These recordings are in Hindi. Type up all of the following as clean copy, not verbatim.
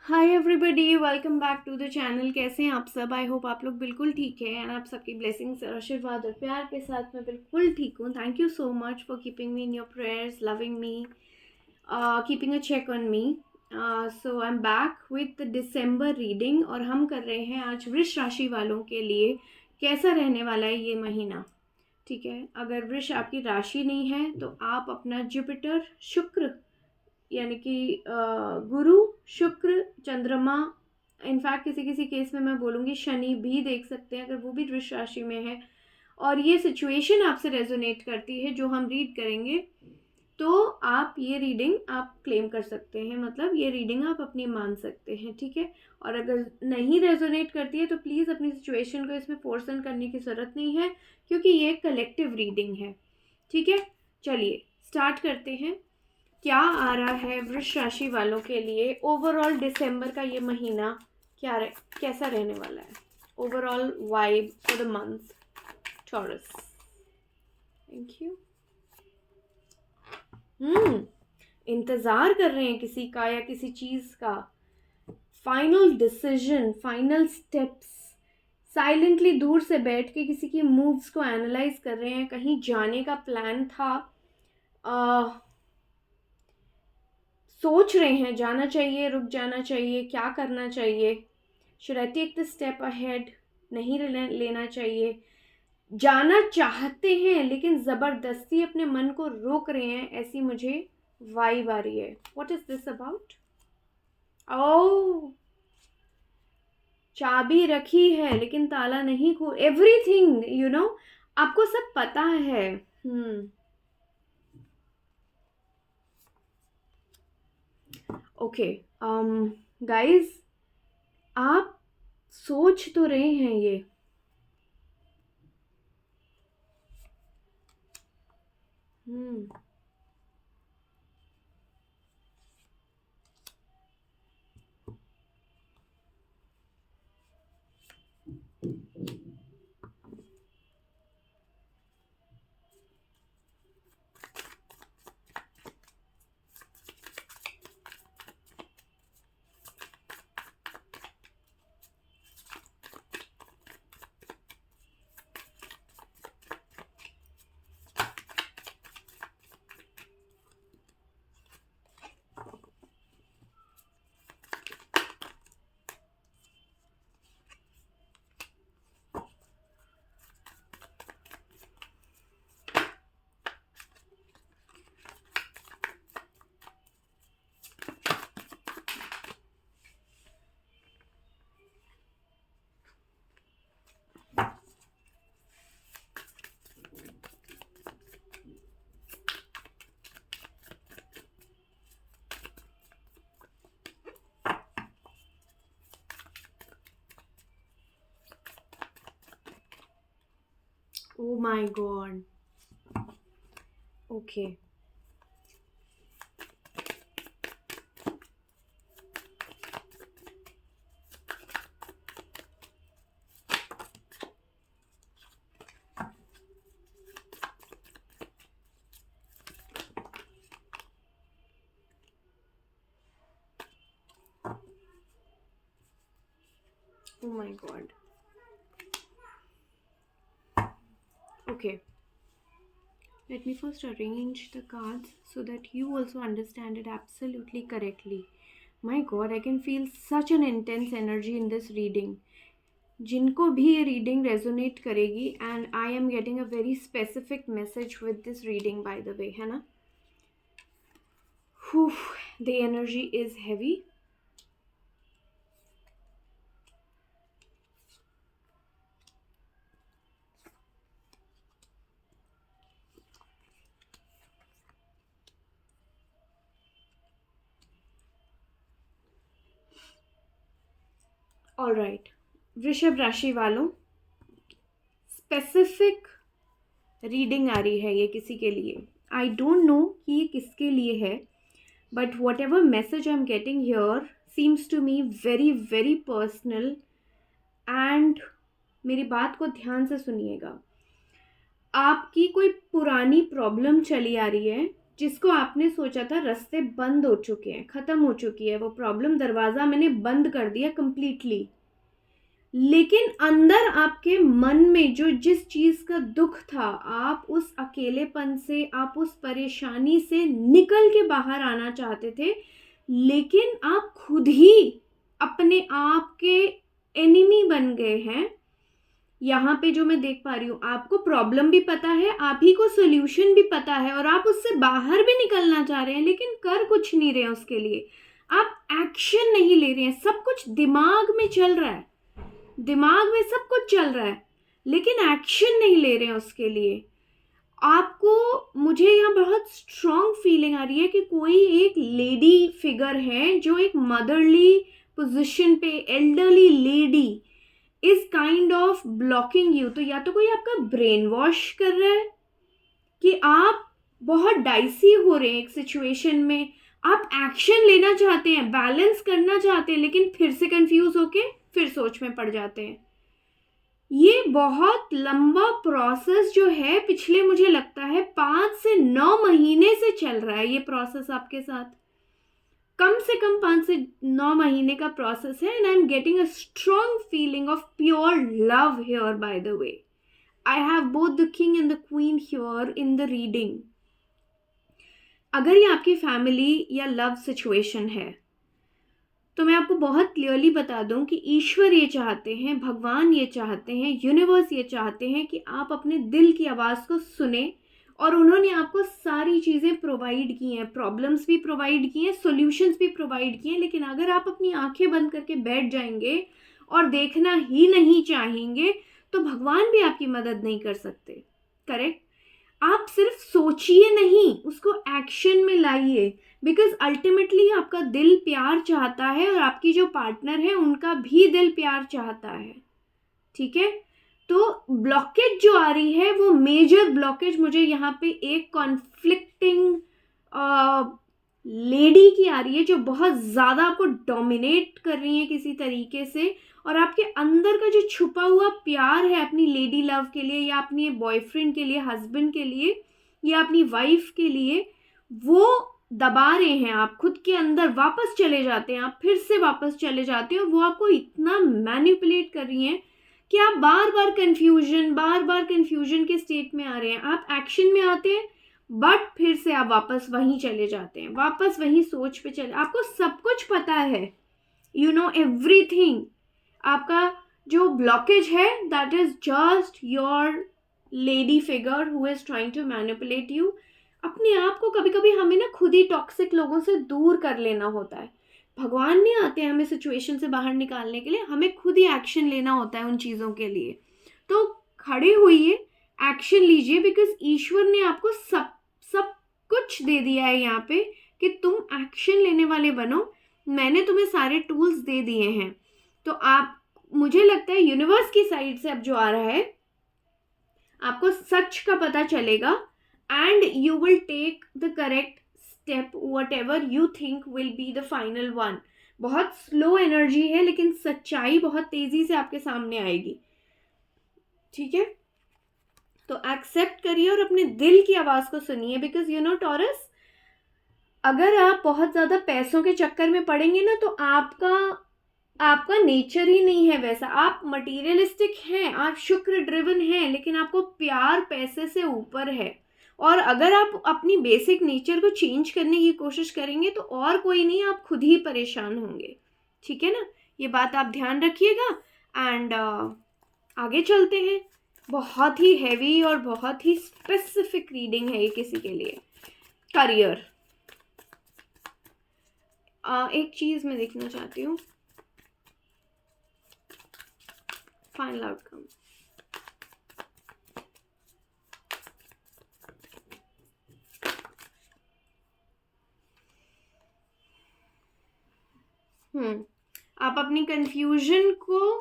Hi everybody, welcome back to the channel. कैसे हैं आप सब? आई होप आप लोग बिल्कुल ठीक है एंड आप सबकी ब्लेसिंग्स और आशीर्वाद और प्यार के साथ मैं बिल्कुल ठीक हूँ। Thank you so much for keeping me in your prayers, loving me, keeping a check on me. So I am back with December reading और हम कर रहे हैं आज वृष राशि वालों के लिए कैसा रहने वाला है ये महीना। ठीक है, अगर वृष आपकी राशि नहीं है तो आप अपना जुपिटर, शुक्र यानी कि गुरु, शुक्र, चंद्रमा, इनफैक्ट किसी किसी केस में मैं बोलूँगी शनि भी देख सकते हैं अगर वो भी वृष राशि में है और ये सिचुएशन आपसे रेजोनेट करती है जो हम रीड करेंगे, तो आप ये रीडिंग आप क्लेम कर सकते हैं, मतलब ये रीडिंग आप अपनी मान सकते हैं। ठीक है, और अगर नहीं रेजोनेट करती है तो प्लीज़ अपनी सिचुएशन को इसमें फोर्सन करने की ज़रूरत नहीं है क्योंकि ये कलेक्टिव रीडिंग है। ठीक है, चलिए स्टार्ट करते हैं। क्या आ रहा है वृष राशि वालों के लिए ओवरऑल दिसंबर का ये महीना? कैसा रहने वाला है? Overall vibe for the month taurus. Thank you. इंतज़ार कर रहे हैं किसी का या किसी चीज़ का, final decision, final steps. Silently दूर से बैठ के किसी की मूव्स को एनालाइज कर रहे हैं। कहीं जाने का प्लान था, सोच रहे हैं जाना चाहिए, रुक जाना चाहिए, क्या करना चाहिए, should I take the step ahead, नहीं लेना चाहिए, जाना चाहते हैं लेकिन ज़बरदस्ती अपने मन को रोक रहे हैं, ऐसी मुझे वाइब आ रही है। What is this about? Oh, चाबी रखी है लेकिन ताला नहीं खोल, एवरीथिंग यू नो, आपको सब पता है। ओके गाइज, आप सोच तो रहे हैं ये, oh my god, okay. Oh my god. Okay. Let me first arrange the cards so that you also understand it absolutely correctly. My god, I can feel such an intense energy in this reading. जिनको भी ये रीडिंग रेजोनेट करेगी, and I am getting a very specific message with this reading by the way, है ना? The energy is heavy. Alright, वृषभ राशि वालों, स्पेसिफिक रीडिंग आ रही है ये किसी के लिए. आई डोंट नो कि ये किसके लिए है, but whatever message I am getting here seems to me very very personal. And मेरी बात को ध्यान से सुनिएगा. आपकी कोई पुरानी प्रॉब्लम चली आ रही है जिसको आपने सोचा था रास्ते बंद हो चुके हैं, ख़त्म हो चुकी है वो प्रॉब्लम, दरवाज़ा मैंने बंद कर दिया कंप्लीटली, लेकिन अंदर आपके मन में जो जिस चीज़ का दुख था, आप उस अकेलेपन से, आप उस परेशानी से निकल के बाहर आना चाहते थे, लेकिन आप खुद ही अपने आप के एनिमी बन गए हैं। यहाँ पे जो मैं देख पा रही हूँ, आपको प्रॉब्लम भी पता है, आप ही को सोल्यूशन भी पता है, और आप उससे बाहर भी निकलना चाह रहे हैं, लेकिन कर कुछ नहीं रहे हैं उसके लिए। आप एक्शन नहीं ले रहे हैं। सब कुछ दिमाग में चल रहा है, दिमाग में सब कुछ चल रहा है, लेकिन एक्शन नहीं ले रहे हैं उसके लिए। आपको, मुझे यहाँ बहुत स्ट्रॉन्ग फीलिंग आ रही है कि कोई एक लेडी फिगर है जो एक मदरली पोजीशन पे, elderly lady is kind of blocking you. तो या तो कोई आपका ब्रेन वॉश कर रहा है कि आप बहुत डाइसी हो रहे हैं एक सिचुएशन में, आप एक्शन लेना चाहते हैं, बैलेंस करना चाहते हैं, लेकिन फिर से कंफ्यूज होके फिर सोच में पड़ जाते हैं। ये बहुत लंबा प्रोसेस जो है, पिछले मुझे लगता है 5 से 9 महीने से चल रहा है ये प्रोसेस आपके साथ, कम से कम 5 से 9 महीने का प्रोसेस है। And I am getting a strong feeling of pure love here by the way. I have both the king and the queen here in the reading. अगर ये आपकी फैमिली या लव सिचुएशन है, तो मैं आपको बहुत क्लियरली बता दूं कि ईश्वर ये चाहते हैं, भगवान ये चाहते हैं, यूनिवर्स ये चाहते हैं कि आप अपने दिल की आवाज़ को सुने, और उन्होंने आपको सारी चीज़ें प्रोवाइड की हैं, प्रॉब्लम्स भी प्रोवाइड किए हैं, सॉल्यूशंस भी प्रोवाइड किए हैं। लेकिन अगर आप अपनी आंखें बंद करके बैठ जाएंगे और देखना ही नहीं चाहेंगे, तो भगवान भी आपकी मदद नहीं कर सकते। करेक्ट? आप सिर्फ सोचिए नहीं, उसको एक्शन में लाइए, बिकॉज अल्टीमेटली आपका दिल प्यार चाहता है, और आपकी जो पार्टनर है उनका भी दिल प्यार चाहता है। ठीक है? तो ब्लॉकेज जो आ रही है, वो मेजर ब्लॉकेज मुझे यहाँ पे एक कॉन्फ्लिक्टिंग लेडी की आ रही है, जो बहुत ज़्यादा आपको डोमिनेट कर रही है किसी तरीके से, और आपके अंदर का जो छुपा हुआ प्यार है अपनी लेडी लव के लिए, या अपने बॉयफ्रेंड के लिए, हस्बैंड के लिए, या अपनी वाइफ के लिए, वो दबा रहे हैं। आप खुद के अंदर वापस चले जाते हैं, आप फिर से वापस चले जाते हैं, और वो आपको इतना मैनिपुलेट कर रही हैं कि आप बार बार कंफ्यूजन के स्टेट में आ रहे हैं। आप एक्शन में आते हैं, बट फिर से आप वापस वहीं चले जाते हैं, वापस वहीं सोच पे चले। आपको सब कुछ पता है, यू नो एवरीथिंग। आपका जो ब्लॉकेज है, that is just your lady figure who is trying to manipulate you. अपने आप को कभी कभी हमें ना खुद ही टॉक्सिक लोगों से दूर कर लेना होता है। भगवान नहीं आते हैं हमें सिचुएशन से बाहर निकालने के लिए, हमें खुद ही एक्शन लेना होता है उन चीज़ों के लिए। तो खड़े होइए, एक्शन लीजिए, बिकॉज ईश्वर ने आपको सब कुछ दे दिया है यहाँ पे कि तुम एक्शन लेने वाले बनो। मैंने तुम्हें सारे टूल्स दे दिए हैं। तो आप, मुझे लगता है यूनिवर्स की साइड से अब जो आ रहा है, आपको सच का पता चलेगा, and you will take the correct step, whatever you think will be the final one. बहुत स्लो एनर्जी है, लेकिन सच्चाई बहुत तेजी से आपके सामने आएगी। ठीक है? तो एक्सेप्ट करिए और अपने दिल की आवाज़ को सुनिए, बिकॉज यू नो टॉरस, अगर आप बहुत ज़्यादा पैसों के चक्कर में पड़ेंगे ना, तो आपका नेचर ही नहीं है वैसा। आप मटीरियलिस्टिक हैं, आप शुक्र ड्रिवन हैं, लेकिन आपको प्यार पैसे से ऊपर है। और अगर आप अपनी बेसिक नेचर को चेंज करने की कोशिश करेंगे, तो और कोई नहीं, आप खुद ही परेशान होंगे। ठीक है ना? ये बात आप ध्यान रखिएगा। एंड आगे चलते हैं। बहुत ही हैवी और बहुत ही स्पेसिफिक रीडिंग है ये किसी के लिए। करियर, एक चीज़ मैं देखना चाहती हूँ, फाइनल आउटकम। आप अपनी कंफ्यूजन को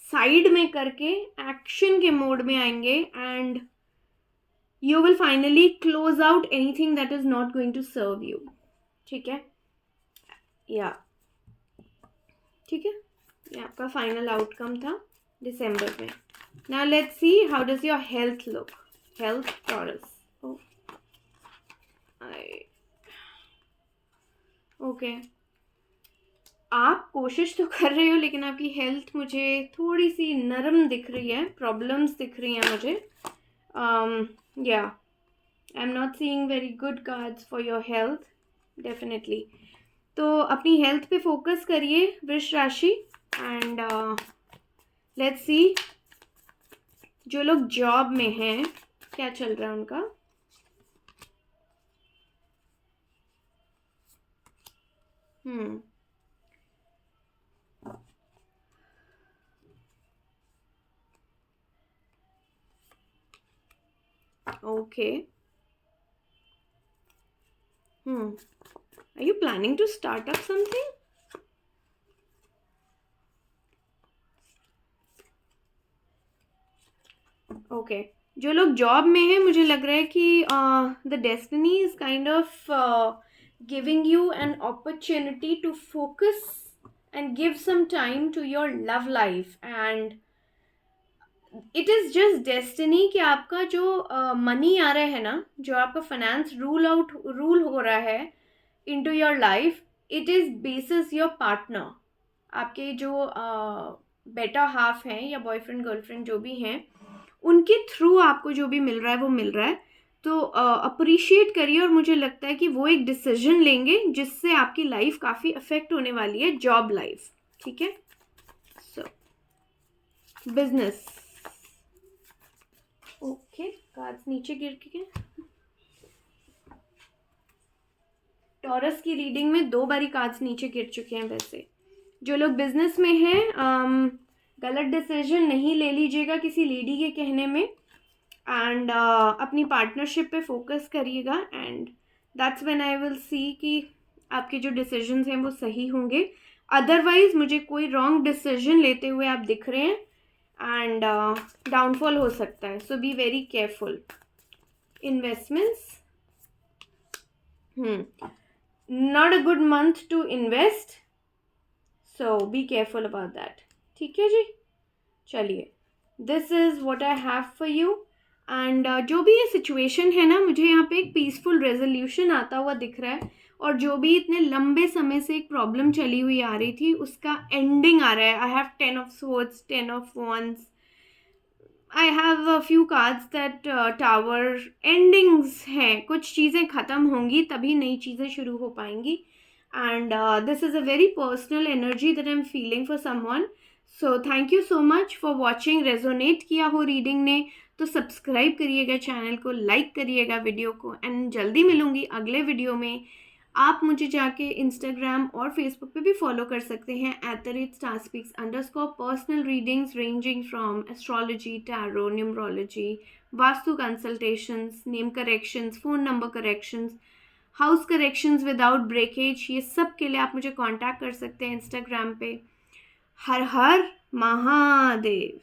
साइड में करके एक्शन के मोड में आएंगे, and you will finally close out anything that is not going to serve you. ठीक है? या ठीक है, ये आपका फाइनल आउटकम था दिसंबर में। Now let's see how does your health look. Health taurus, okay, आप कोशिश तो कर रहे हो, लेकिन आपकी हेल्थ मुझे थोड़ी सी नरम दिख रही है, प्रॉब्लम्स दिख रही हैं मुझे. या I am not seeing very good cards for your health, definitely. तो अपनी हेल्थ पे फोकस करिए वृष राशि. एंड लेट्स सी जो लोग जॉब में हैं क्या चल रहा है उनका. Okay. Are you planning to start up something? Okay, जो लोग जॉब में हैं मुझे लग रहा है कि the destiny is kind of giving you an opportunity to focus and give some time to your love life. And it is just destiny कि आपका जो मनी आ रहा है ना, जो आपका फाइनेंस रूल हो रहा है into your life, it is basis your partner. आपके जो बेटर हाफ हैं या बॉयफ्रेंड गर्लफ्रेंड जो भी हैं, उनके थ्रू आपको जो भी मिल रहा है वो मिल रहा है. तो अप्रिशिएट करिए. और मुझे लगता है कि वो एक डिसीजन लेंगे जिससे आपकी लाइफ काफ़ी अफेक्ट होने वाली है, जॉब लाइफ. ठीक है. सो बिजनेस. ओके, कार्ड्स नीचे गिर के. टॉरस की रीडिंग में 2 बारी कार्ड्स नीचे गिर चुके हैं. वैसे जो लोग बिजनेस में हैं, गलत डिसीजन नहीं ले लीजिएगा किसी लेडी के कहने में. एंड अपनी पार्टनरशिप पे फोकस करिएगा. And that's when I will see कि आपके जो डिसीजंस हैं वो सही होंगे. अदरवाइज मुझे कोई रॉन्ग डिसीजन लेते हुए आप दिख रहे हैं एंड डाउनफॉल हो सकता है. So be very careful. Investments, not a good month to invest, so be careful about that. ठीक है जी. चलिए, this is what I have for you. And जो भी ये सिचुएशन है ना, मुझे यहाँ पे एक पीसफुल रेजोल्यूशन आता हुआ दिख रहा है. और जो भी इतने लंबे समय से एक प्रॉब्लम चली हुई आ रही थी, उसका एंडिंग आ रहा है. I have 10 of swords, 10 of wands. I have a few cards that tower. Endings हैं, कुछ चीज़ें ख़त्म होंगी तभी नई चीज़ें शुरू हो पाएंगी. And this is a very personal energy that I am feeling for someone. So thank you so much for watching. Resonate किया हो रीडिंग ने तो सब्सक्राइब करिएगा चैनल को, लाइक करिएगा वीडियो को. एंड जल्दी मिलूंगी अगले वीडियो में. आप मुझे जाके इंस्टाग्राम और फेसबुक पे भी फॉलो कर सकते हैं @starspeaks_. Personal readings ranging from astrology, tarot, numerology, vastu consultations, name corrections, phone number corrections, house corrections without breakage. ये सब के लिए आप मुझे कांटेक्ट कर सकते हैं इंस्टाग्राम पे. हर हर महादेव.